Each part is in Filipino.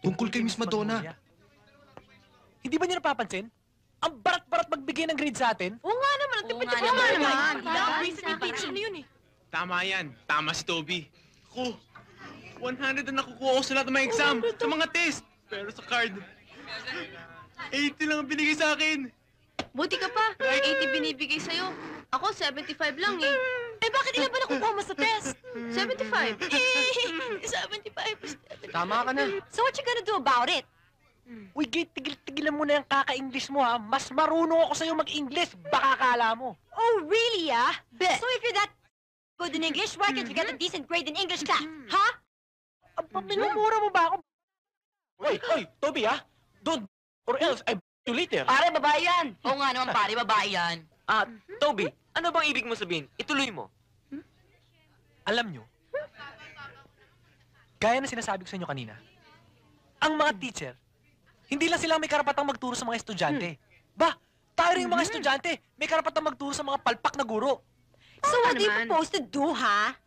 Tungkol kay Miss Madonna. Hindi ba niyo napapansin? Ang barat-barat magbigay ng grade sa atin. Oo nga naman, ang tipid-tipid Oo nga naman. Ano yun eh? Tama yan. Tama si Toby. Ako, 100 na nakukuha ko sa lahat ng mga exam, sa mga test. Pero sa card, 80 lang ang binigay sa akin. Buti ka pa, 80 binibigay sa'yo. Ako, 75 lang eh. Eh, bakit ilan ba nakukuha mo sa test? 75. 75. Tama ka na. So what you gonna do about it? Uy, Gate, tigil-tigilan mo na yung kaka-English mo, ha? Mas marunong ako sa'yo mag-English, baka kala mo. Oh, really, ah? So if you're that good in English, why can't you get a decent grade in English class? Huh? Minumura mo ba ako? Hoy, Toby, ha? Don't, or else, I you later. Pare, babae yan. Oo nga naman, pare, babae yan. Toby, ano bang ibig mo sabihin? Ituloy mo. Alam nyo, gaya na sinasabi ko sa inyo kanina, ang mga teacher, hindi lang sila may karapatang magturo sa mga estudyante. Ba, tayo rin yung mga estudyante, may karapatang magturo sa mga palpak na guro. So what do you propose to do, ha?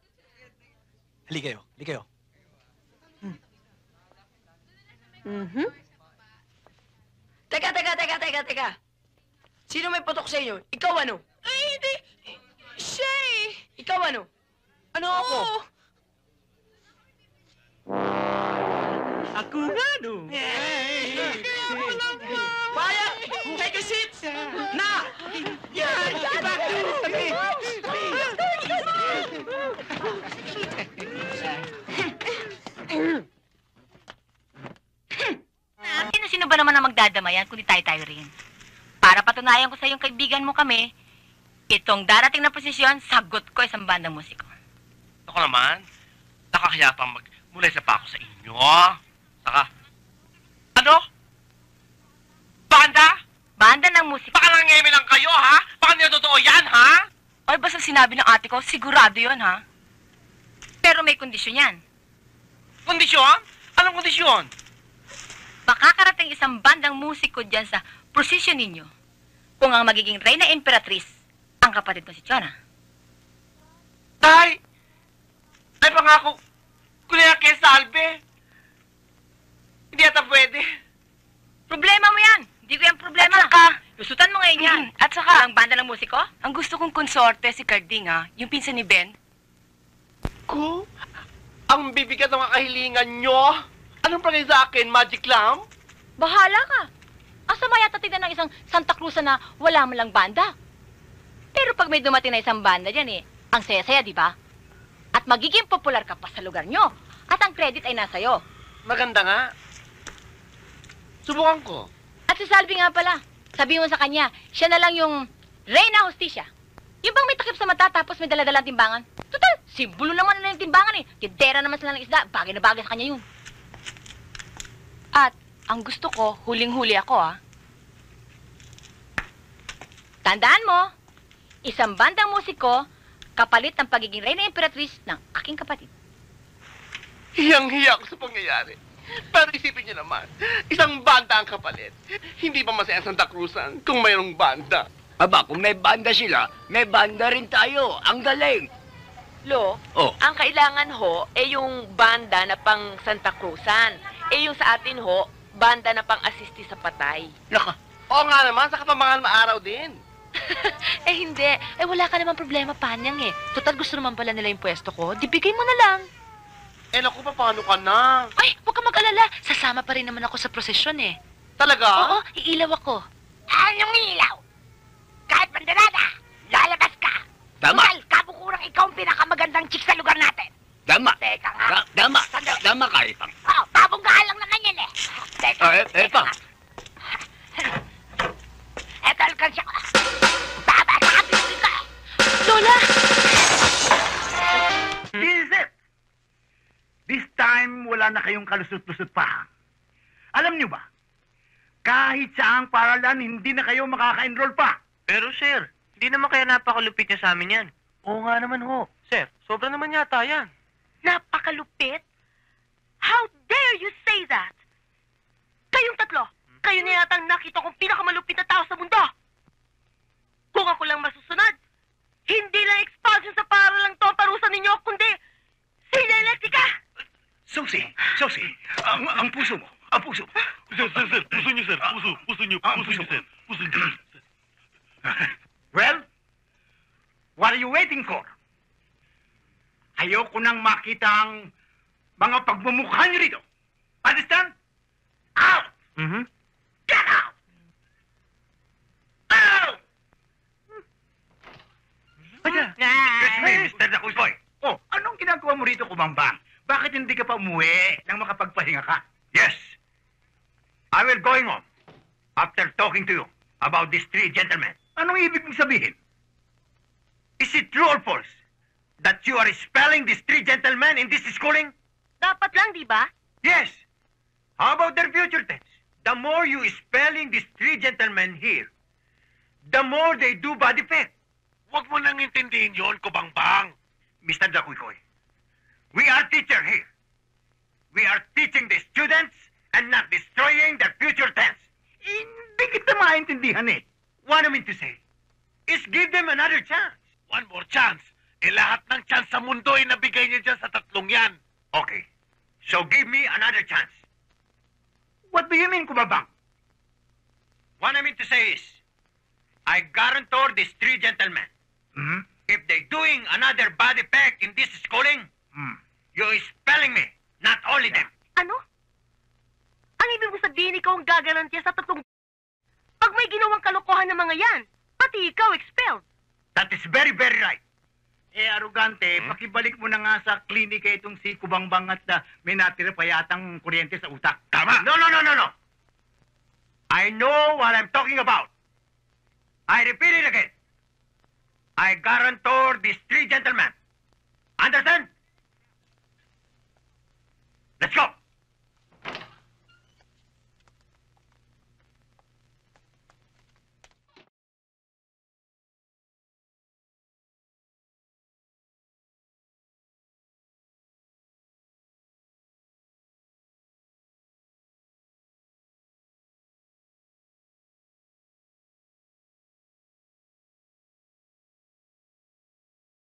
Hali kayo. Teka. Sino may putok sa inyo? Ikaw ano? Ay, hindi. Siya eh. Ikaw ano? Ano ako? Oo. Ako nga, no? Paya! Take a seat! Na! Yan! Sino ba naman ang magdadamayan kundi tayo-tayo rin? Para patunayan ko sa iyong kaibigan mo kami, itong darating na posisyon, sagot ko isang bandang musiko. Ako naman, nakakaya pang magmulay sa pa ako sa inyo. Saka, ano? Banda? Banda ng musiko. Baka nangyayamin lang kayo, ha? Baka niya totoo yan, ha? Ay, basta sinabi ng ate ko, sigurado yon ha? Pero may kondisyon yan. Kondisyon? Anong kondisyon? Baka karating isang bandang musiko dyan sa prosesyon ninyo kung ang magiging reyna imperatriz ang kapatid mo si Chona. Tay! Ay, pangako, kulaya kay Salve. Hindi yata pwede. Problema mo yan! Hindi ko yung problema. At saka, lusutan mo ngayon yan. At saka, Ang banda ng musiko? ang gusto kong konsorte si Carding, ha? Yung pinsan ni Ben. Ko? Ang bibigat ng mga kahilingan nyo? Anong palagay sa akin, Magic Lamp? Bahala ka. Asa yata tignan ng isang Santa Cruz na wala mo lang banda. Pero pag may dumating na isang banda dyan ang saya-saya, di ba? At magiging popular ka pa sa lugar nyo. At ang credit ay nasa'yo. Maganda nga. Subukan ko. At si Salvi nga pala, sabi mo sa kanya, siya na lang yung Reyna Justicia. Yung bang may takip sa mata tapos may daladalang timbangan? Total, simbolo naman nila yung timbangan eh. Tindera naman sila ng isda, bagay na bagay sa kanya yun. At, ang gusto ko, huling-huli ako, ha? Tandaan mo, isang bandang musiko, kapalit ng pagiging Reyna Imperatriz ng aking kapatid. Hiyang-hiya ako sa pangyayari. Pero isipin niyo naman, isang banda ang kapalit. Hindi ba masaya ang Santa Cruzan kung mayroong banda? Aba, kung may banda sila, may banda rin tayo. Ang galing. Lo, Oh. ang kailangan ho, yung banda na pang Santa Cruzan. Yung sa atin ho, banda na pang asisti sa patay. Naka, Oo nga naman, sa kapamahan maaraw din. Hindi. Wala ka naman problema, Panyang eh. Total, gusto naman pala nila yung pwesto ko. Di bigay mo na lang. Naku, paano ka na? Ay, huwag ka mag-alala. Sasama pa rin naman ako sa prosesyon eh. Talaga? Oo, iilaw ako. Anong ilaw? Kahit mandarada, lalabas ka. tama, Total, kabukurang ikaw ang pinakamagandang chick sa lugar natin. tama. Teka nga. Tama ka, Ipang. Oh, babonggahan lang naman yan eh. Teka, Ipang. eto alkansya ko. Babasakapin ka. Lola! This is it. This time, wala na kayong kalusot-lusot pa. Alam nyo ba, kahit saang paralan, hindi na kayo makaka-enroll pa. Pero, sir, hindi naman kaya napakalupit niya sa amin yan. Oo nga naman ho. Sir, sobra naman yata yan. Napakalupit? How dare you say that? Kayong tatlo, kayo na yata ang nakita kong pinakamalupit na tao sa mundo. Kung ako lang masusunod, hindi lang expulsion sa paralang to ang parusa ninyo, kundi sila elektrika! Susi, ang puso mo. Ang puso. Sir. Puso niyo, sir. Puso niyo, sir. Puso niyo. Well, what are you waiting for? Ayoko nang makita ang mga pagmumukha niyo rito. Understand? Out! Get out! Out! Excuse me, Mr. Dakulkoy. Oh, anong ginagawa mo rito, Kumambang? Bakit hindi ka pa umuwi nang makapagpahinga ka? Yes. I will going home after talking to you about these three gentlemen. Anong ibig mong sabihin? Is it true or false that you are expelling these three gentlemen in this schooling? Dapat lang, di ba? Yes. How about their future tense? The more you spelling these three gentlemen here, the more they do bad effect. Huwag mo nang intindihin yon, Kubangbang. Mr. Dakuikoy, we are teacher here. We are teaching the students and not destroying their future tense. Hindi kita maintindihan eh. What I mean to say is give them another chance. One more chance? Eh lahat ng chance sa mundo ay nabigay niya dyan sa tatlong yan. Okay. So give me another chance. What do you mean, Kumabang? What I mean to say is, I guarantor these three gentlemen, if they doing another bad effect in this schooling, you spelling me, not only them. Ano? Ang ibig mo sabihin, ikaw ang gagarantiya sa tatlong... Pag may ginawang kalokohan ng mga yan, pati ikaw expelled. That is very, very right. Eh, arugante, pakibalik mo na nga sa klinika itong si Kubangbang at may natira pa yatang kuryente sa utak. Tama! No. I know what I'm talking about. I repeat it again. I guarantor these three gentlemen. Understand? Let's go.